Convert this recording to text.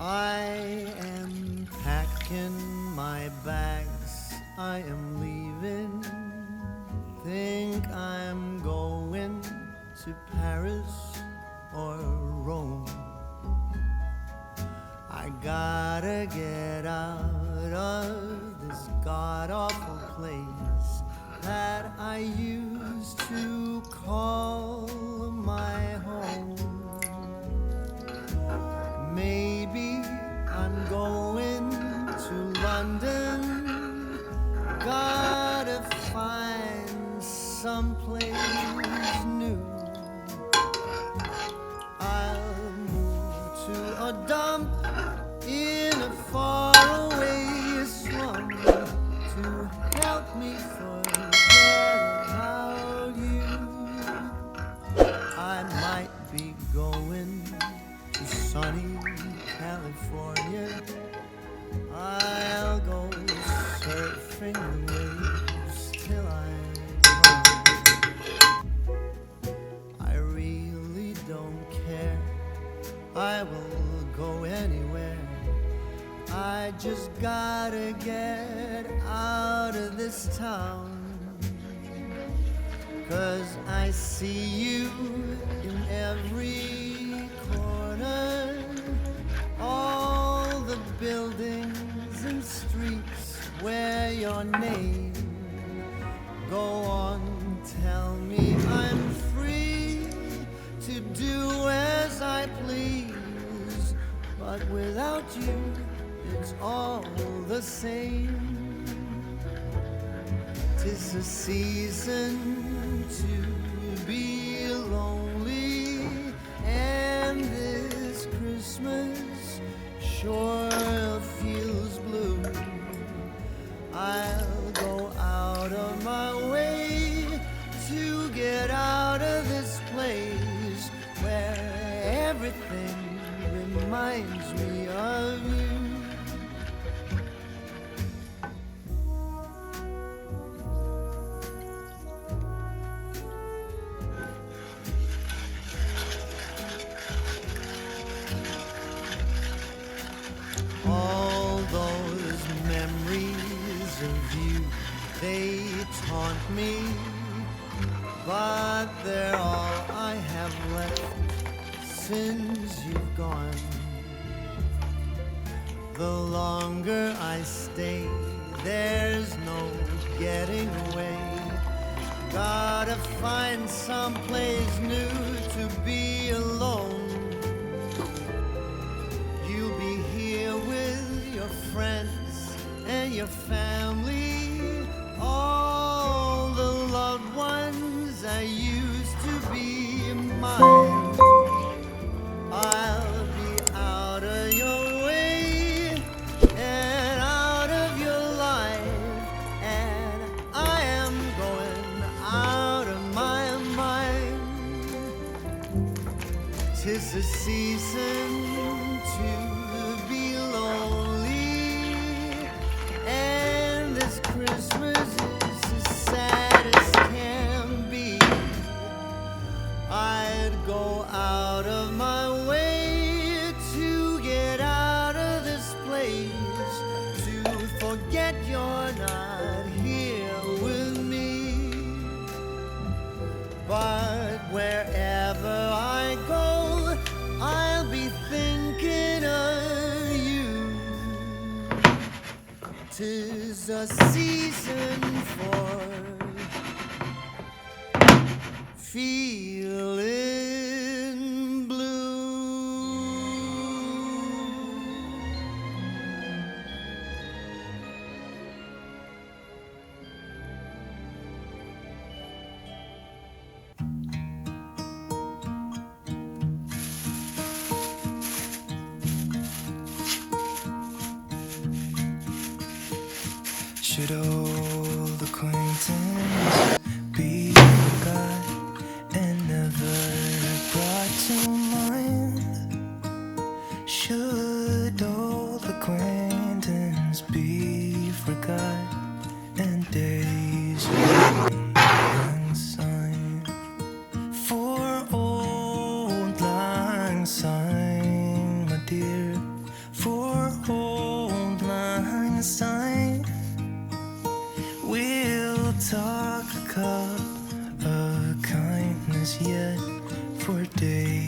I am packing my bags, I am leaving. Think I'm going to Paris or Rome. I gotta get out of this god-awful place that I used to call my home. Maybe I'm going to London. Gotta find someplace new. I'll move to a dump in a faraway slum to help me forget about you. I might be going to sunny California. I'll go surfing the waves till I really don't care. I will go anywhere. I just gotta get out of this town. 'Cause I see you in every corner. All the buildings and streets wear your name. Go on, tell me I'm free to do as I please. But without you, it's all the same. 'Tis a season to be lonely, and this Christmas sure feels blue. I'll go out of my way to get out of this place where everything reminds me of you. All those memories of you, they taunt me, but they're all I have left since you've gone. The longer I stay, there's no getting away. Gotta find someplace new to be alone. You'll be here with your friends and your family, all the loved ones that used to be mine. I'll be out of your way and out of your life, and I am going out of my mind. 'Tis a season to be lonely, and this Christmas is as sad as can be. I'd go out of my way to get out of this place, to forget you're not here with me. But wherever I go, I'll be thinking of you. 'Tis a season for feeling blue. Should old acquaintance be forgot and never brought to mind? Should old acquaintance be forgot and days unsigned? For old lang syne, my dear, cup of kindness yet for days.